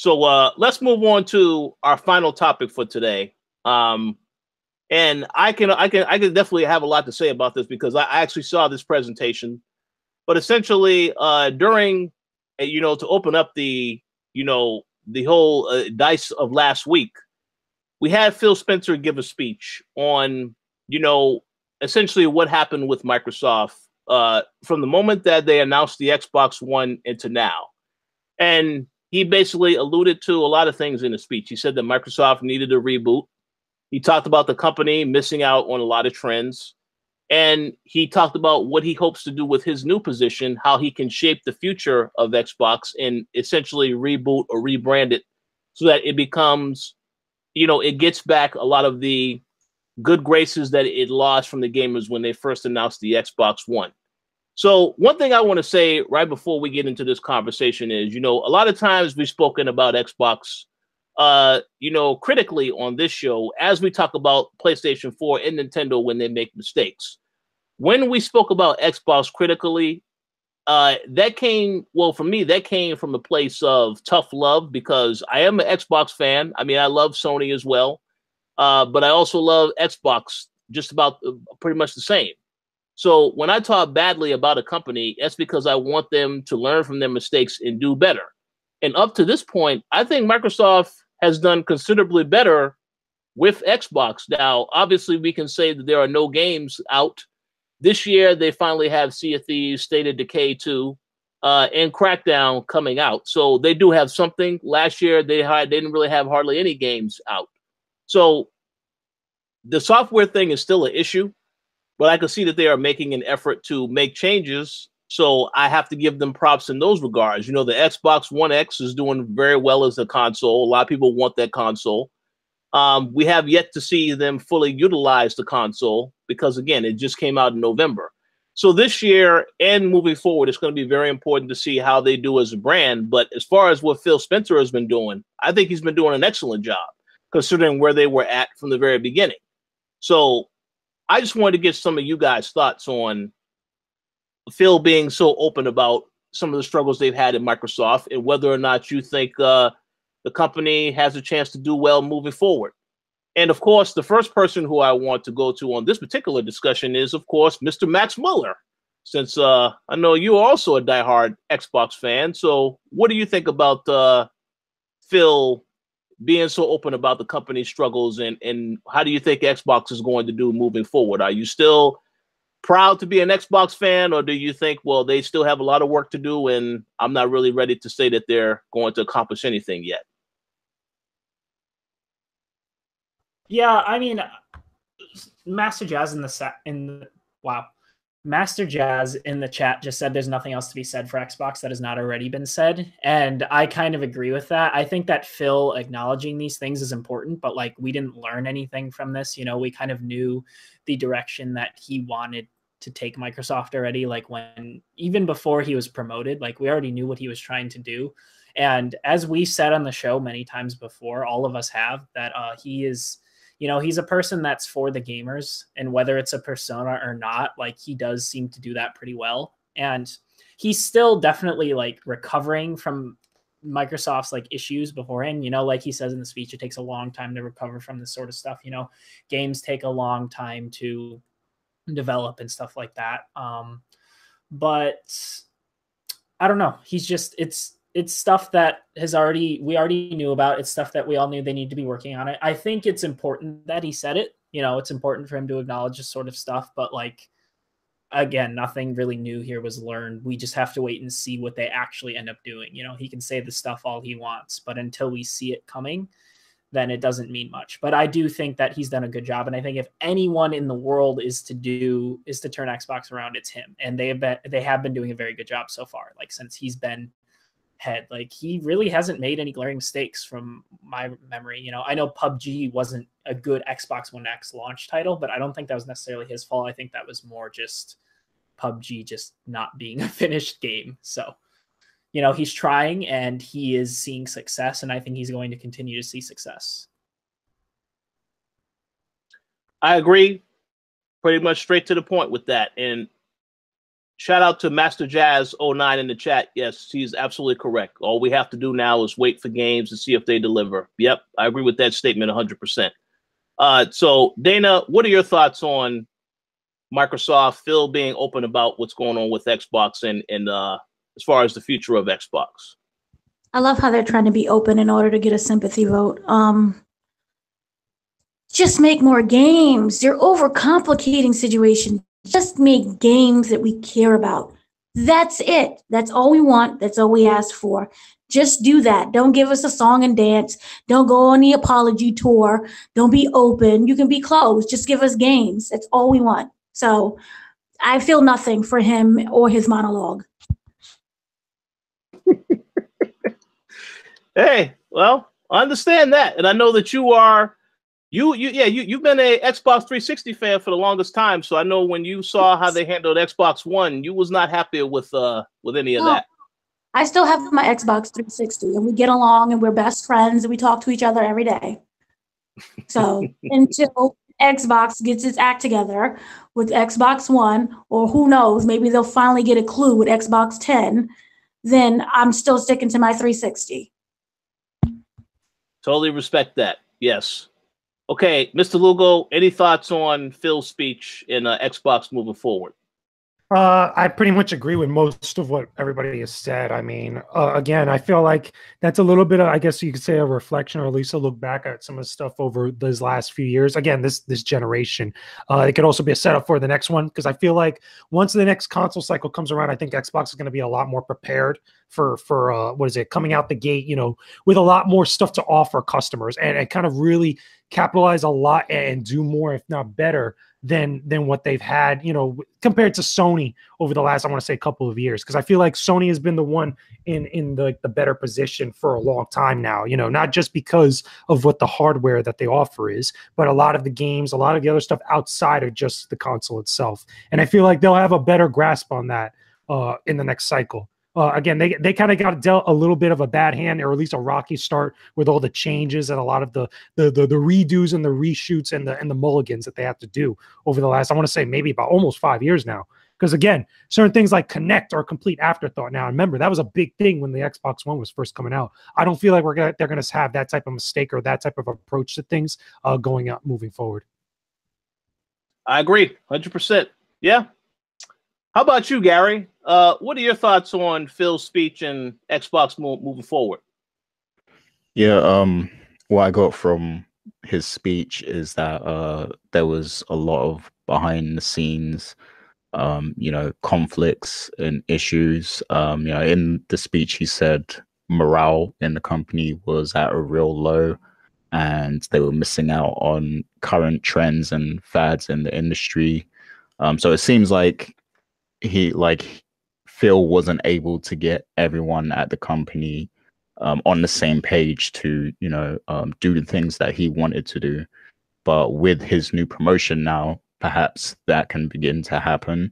So let's move on to our final topic for today. And I can definitely have a lot to say about this because I actually saw this presentation. But essentially, during to open up the whole dice of last week, we had Phil Spencer give a speech on essentially what happened with Microsoft from the moment that they announced the Xbox One into now. And he basically alluded to a lot of things in the speech. He said that Microsoft needed a reboot. He talked about the company missing out on a lot of trends. And he talked about what he hopes to do with his new position, how he can shape the future of Xbox and essentially reboot or rebrand it so that it becomes, it gets back a lot of the good graces that it lost from the gamers when they first announced the Xbox One. So one thing I want to say right before we get into this conversation is, a lot of times we've spoken about Xbox, critically on this show as we talk about PlayStation 4 and Nintendo when they make mistakes. When we spoke about Xbox critically, for me, that came from a place of tough love because I am an Xbox fan. I mean, I love Sony as well, but I also love Xbox just about pretty much the same. So when I talk badly about a company, that's because I want them to learn from their mistakes and do better. And up to this point, I think Microsoft has done considerably better with Xbox. Now, obviously, we can say that there are no games out. This year, they finally have Sea of Thieves, State of Decay 2, and Crackdown coming out. So they do have something. Last year, they didn't really have hardly any games out. So the software thing is still an issue. But I can see that they are making an effort to make changes. So I have to give them props in those regards. The Xbox One X is doing very well as a console. A lot of people want that console. We have yet to see them fully utilize the console because, again, it just came out in November. So this year and moving forward, it's going to be very important to see how they do as a brand. But as far as what Phil Spencer has been doing, I think he's been doing an excellent job considering where they were at from the very beginning. So I just wanted to get some of you guys' thoughts on Phil being so open about some of the struggles they've had in Microsoft and whether or not you think the company has a chance to do well moving forward. And of course, the first person who I want to go to on this particular discussion is, of course, Mr. Max Muller, since I know you are also a diehard Xbox fan. So what do you think about Phil being so open about the company's struggles, and how do you think Xbox is going to do moving forward? Are you still proud to be an Xbox fan, or do you think, well, they still have a lot of work to do and I'm not really ready to say that they're going to accomplish anything yet? Yeah, I mean, Master Jazz Master Jazz in the chat just said there's nothing else to be said for Xbox that has not already been said. And I kind of agree with that. I think that Phil acknowledging these things is important, but like we didn't learn anything from this. We kind of knew the direction that he wanted to take Microsoft already. Like even before he was promoted, like we already knew what he was trying to do. And as we said on the show many times before, all of us have, that he is, he's a person that's for the gamers, and whether it's a persona or not, like he does seem to do that pretty well. And he's still definitely like recovering from Microsoft's like issues beforehand. Like he says in the speech, it takes a long time to recover from this sort of stuff. Games take a long time to develop and stuff like that. But I don't know. He's just, it's stuff that we already knew about. It's stuff that we all knew they need to be working on it. I think it's important that he said it. It's important for him to acknowledge this sort of stuff. But like, again, nothing really new here was learned. We just have to wait and see what they actually end up doing. He can say the stuff all he wants, but until we see it coming, then it doesn't mean much. But I do think that he's done a good job. And I think if anyone in the world is to turn Xbox around, it's him. And they have been doing a very good job so far. Like since he's been head, like he really hasn't made any glaring mistakes from my memory. I know PUBG wasn't a good Xbox One X launch title, but I don't think that was necessarily his fault. I think that was more just PUBG just not being a finished game. So, he's trying and he is seeing success, and I think he's going to continue to see success. I agree pretty much straight to the point with that. And Shout out to Master Jazz 09 in the chat. Yes, he's absolutely correct. All we have to do now is wait for games and see if they deliver. Yep, I agree with that statement 100%. So, Dana, what are your thoughts on Microsoft, Phil being open about what's going on with Xbox and as far as the future of Xbox? I love how they're trying to be open in order to get a sympathy vote. Just make more games. You're overcomplicating situations. Just make games that we care about. That's it. That's all we want. That's all we ask for. Just do that. Don't give us a song and dance. Don't go on the apology tour. Don't be open. You can be closed. Just give us games. That's all we want. So I feel nothing for him or his monologue. Hey, well, I understand that. And I know that you've been a Xbox 360 fan for the longest time. So I know when you saw how they handled Xbox One, you was not happy with any of that. I still have my Xbox 360 and we get along and we're best friends and we talk to each other every day. So until Xbox gets its act together with Xbox One, or who knows, maybe they'll finally get a clue with Xbox 10, then I'm still sticking to my 360. Totally respect that. Yes. Okay, Mr. Lugo, any thoughts on Phil's speech in Xbox moving forward? I pretty much agree with most of what everybody has said. I mean, again, I feel like that's a little bit of, I guess you could say, a reflection, or at least a look back at some of the stuff over those last few years. Again, this generation. It could also be a setup for the next one, because I feel like once the next console cycle comes around, I think Xbox is going to be a lot more prepared for what is it, coming out the gate, you know, with a lot more stuff to offer customers, and kind of really capitalize a lot and do more, if not better, than what they've had, you know, compared to Sony over the last, I want to say, couple of years. Because I feel like Sony has been the one in the better position for a long time now, you know, not just because of what the hardware that they offer is, but a lot of the games, a lot of the other stuff outside of just the console itself. And I feel like they'll have a better grasp on that in the next cycle. Again, they kind of got dealt a little bit of a bad hand, or at least a rocky start, with all the changes and a lot of the redos and the reshoots and the mulligans that they have to do over the last, I want to say, maybe about almost 5 years now. Because again, certain things like Connect are a complete afterthought now. Remember, that was a big thing when the Xbox One was first coming out. I don't feel like they're gonna have that type of mistake or that type of approach to things going up moving forward. I agree, 100%. Yeah. How about you, Gary? What are your thoughts on Phil's speech and Xbox moving forward? Yeah, what I got from his speech is that there was a lot of behind the scenes, you know, conflicts and issues. You know, in the speech, he said morale in the company was at a real low, and they were missing out on current trends and fads in the industry. So it seems like Phil wasn't able to get everyone at the company on the same page to, you know, do the things that he wanted to do. But with his new promotion now, perhaps that can begin to happen.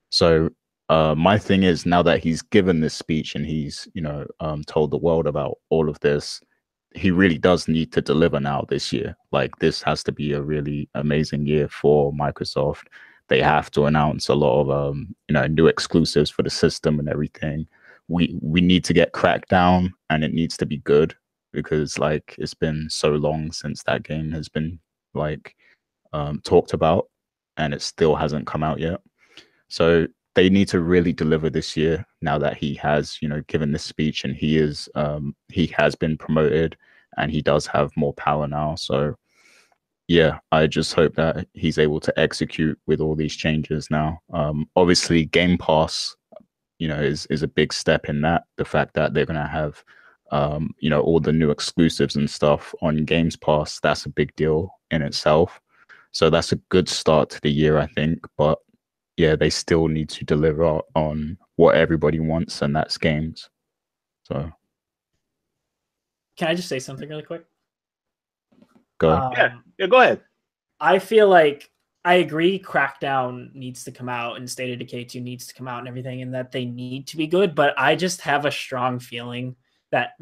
So my thing is, now that he's given this speech and he's, you know, told the world about all of this, he really does need to deliver now this year. Like, this has to be a really amazing year for Microsoft. They have to announce a lot of you know, new exclusives for the system and everything. We need to get Crackdown, and it needs to be good, because like, it's been so long since that game has been like talked about, and it still hasn't come out yet. So they need to really deliver this year, now that he has, you know, given this speech, and he has been promoted, and he does have more power now. So yeah, I just hope that he's able to execute with all these changes now. Obviously, Game Pass, you know, is a big step in that. The fact that they're going to have, you know, all the new exclusives and stuff on Games Pass, that's a big deal in itself. So that's a good start to the year, I think. But yeah, they still need to deliver on what everybody wants, and that's games. So, can I just say something really quick? Go. Yeah, go ahead. I feel like I agree Crackdown needs to come out and State of Decay 2 needs to come out and everything, and that they need to be good, but I just have a strong feeling that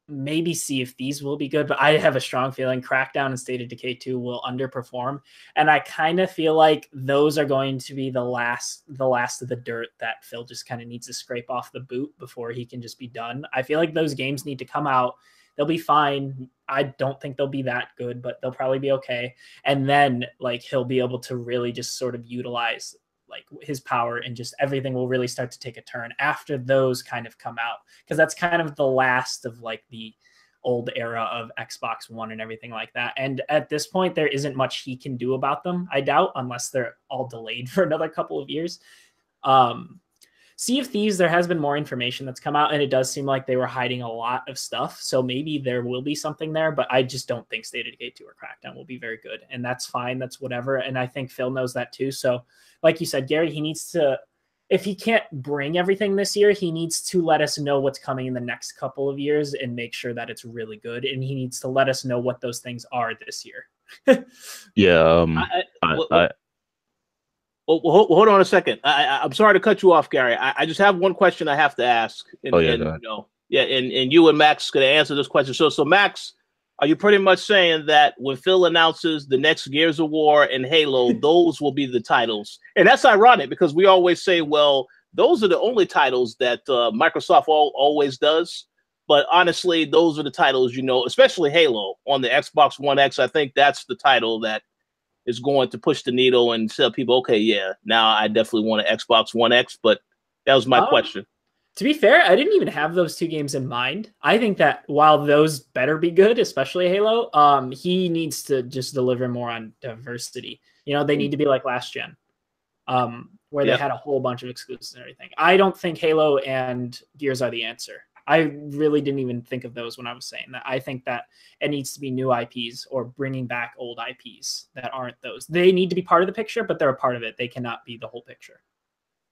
maybe see if these will be good, but I have a strong feeling Crackdown and State of Decay 2 will underperform. And I kind of feel like those are going to be the last of the dirt that Phil just kind of needs to scrape off the boot before he can just be done. I feel like those games need to come out. They'll be fine. I don't think they'll be that good, but they'll probably be okay. And then like he'll be able to really just sort of utilize like his power, and just everything will really start to take a turn after those kind of come out. Cause that's kind of the last of like the old era of Xbox One and everything like that. And at this point, there isn't much he can do about them, I doubt, unless they're all delayed for another couple of years. Sea of Thieves, there has been more information that's come out, and it does seem like they were hiding a lot of stuff. So maybe there will be something there, but I just don't think State of Decay 2 or Crackdown will be very good. And that's fine. That's whatever. And I think Phil knows that too. So like you said, Gary, he needs to, if he can't bring everything this year, he needs to let us know what's coming in the next couple of years and make sure that it's really good. And he needs to let us know what those things are this year. Yeah. Well, hold on a second. I'm sorry to cut you off, Gary. I just have one question I have to ask. And, and you and Max could answer this question. So Max, are you pretty much saying that when Phil announces the next Gears of War and Halo, those will be the titles? And that's ironic because we always say, well, those are the only titles that Microsoft always does. But honestly, those are the titles, especially Halo on the Xbox One X. I think that's the title that is going to push the needle and tell people, okay, yeah, now I definitely want an Xbox One X. But that was my question. To be fair, I didn't even have those two games in mind. I think that while those better be good, especially Halo, he needs to just deliver more on diversity. They need to be like last gen, where they had a whole bunch of exclusives and everything. I don't think Halo and Gears are the answer. I really didn't even think of those when I was saying that. I think that it needs to be new IPs or bringing back old IPs that aren't those. They need to be part of the picture, but they're a part of it. They cannot be the whole picture.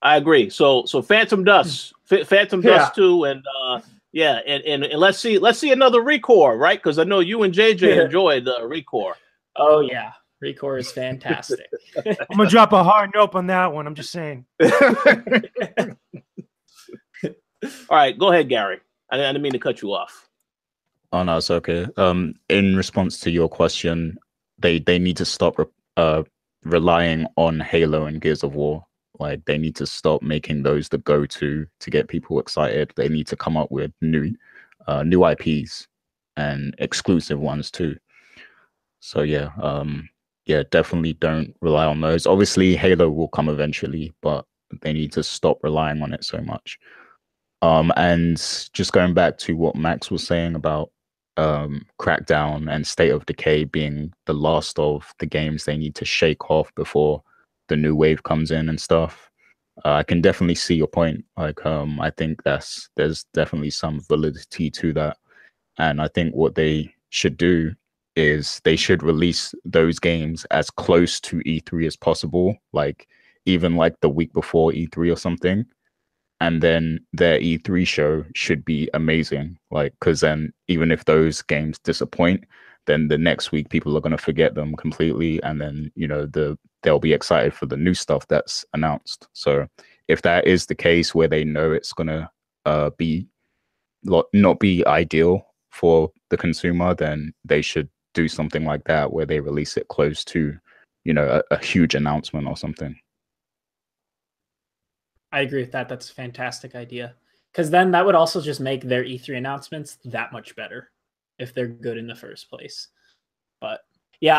I agree. So Phantom Dust, Dust 2, and and let's see another Recore, right? Because I know you and JJ enjoyed Recore. Oh yeah, Recore is fantastic. I'm gonna drop a hard note on that one. I'm just saying. All right, go ahead, Gary. I didn't mean to cut you off. Oh no, it's okay. In response to your question, they need to stop relying on Halo and Gears of War. Like they need to stop making those the go-to to get people excited. They need to come up with new IPs and exclusive ones too. So yeah, definitely don't rely on those. Obviously, Halo will come eventually, but they need to stop relying on it so much. And just going back to what Max was saying about Crackdown and State of Decay being the last of the games they need to shake off before the new wave comes in and stuff. I can definitely see your point. Like, I think there's definitely some validity to that. And I think what they should do is they should release those games as close to E3 as possible, like even like the week before E3 or something. And then their E3 show should be amazing. Like, because then even if those games disappoint, then the next week people are going to forget them completely. And then, they'll be excited for the new stuff that's announced. So if that is the case where they know it's going to not be ideal for the consumer, then they should do something like that where they release it close to, a huge announcement or something. I agree with that. That's a fantastic idea. Because then that would also just make their E3 announcements that much better if they're good in the first place. But yeah,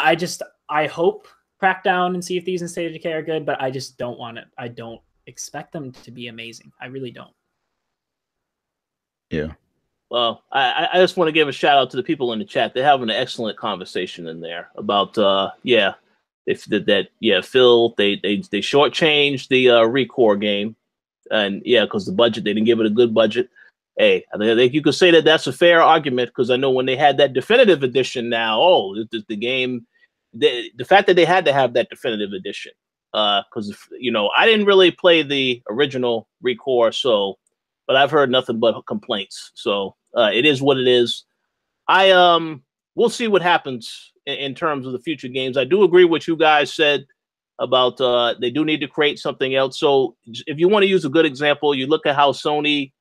I hope Crackdown and Sea of Thieves and State of Decay are good, but I just don't want it. I don't expect them to be amazing. I really don't. Yeah. Well, I just want to give a shout out to the people in the chat. They're having an excellent conversation in there about Phil, they shortchanged the Recore game, and because the budget, they didn't give it a good budget. Hey, I think you could say that that's a fair argument, because I know when they had that definitive edition now, the game, the fact that they had to have that definitive edition, because I didn't really play the original Recore, but I've heard nothing but complaints. So it is what it is. We'll see what happens in terms of the future games. I do agree with what you guys said about they do need to create something else. So if you want to use a good example, you look at how Sony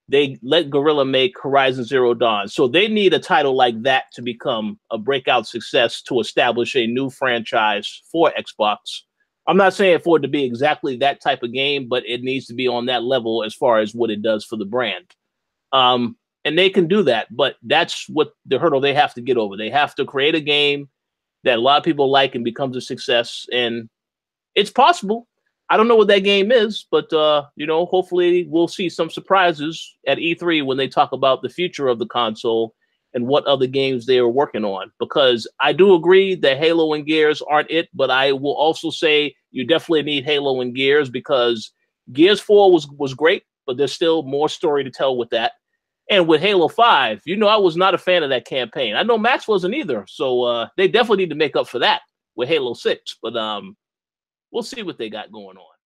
they let Guerrilla make Horizon Zero Dawn. So they need a title like that to become a breakout success to establish a new franchise for Xbox. I'm not saying for it to be exactly that type of game, but it needs to be on that level as far as what it does for the brand. And they can do that, but that's what the hurdle they have to get over. They have to create a game that a lot of people like and becomes a success, and it's possible. I don't know what that game is, but you know, hopefully we'll see some surprises at E3 when they talk about the future of the console and what other games they are working on. Because I do agree that Halo and Gears aren't it, but I will also say you definitely need Halo and Gears, because Gears 4 was great, but there's still more story to tell with that. And with Halo 5, you know, I was not a fan of that campaign. I know Max wasn't either, so they definitely need to make up for that with Halo 6. But we'll see what they got going on.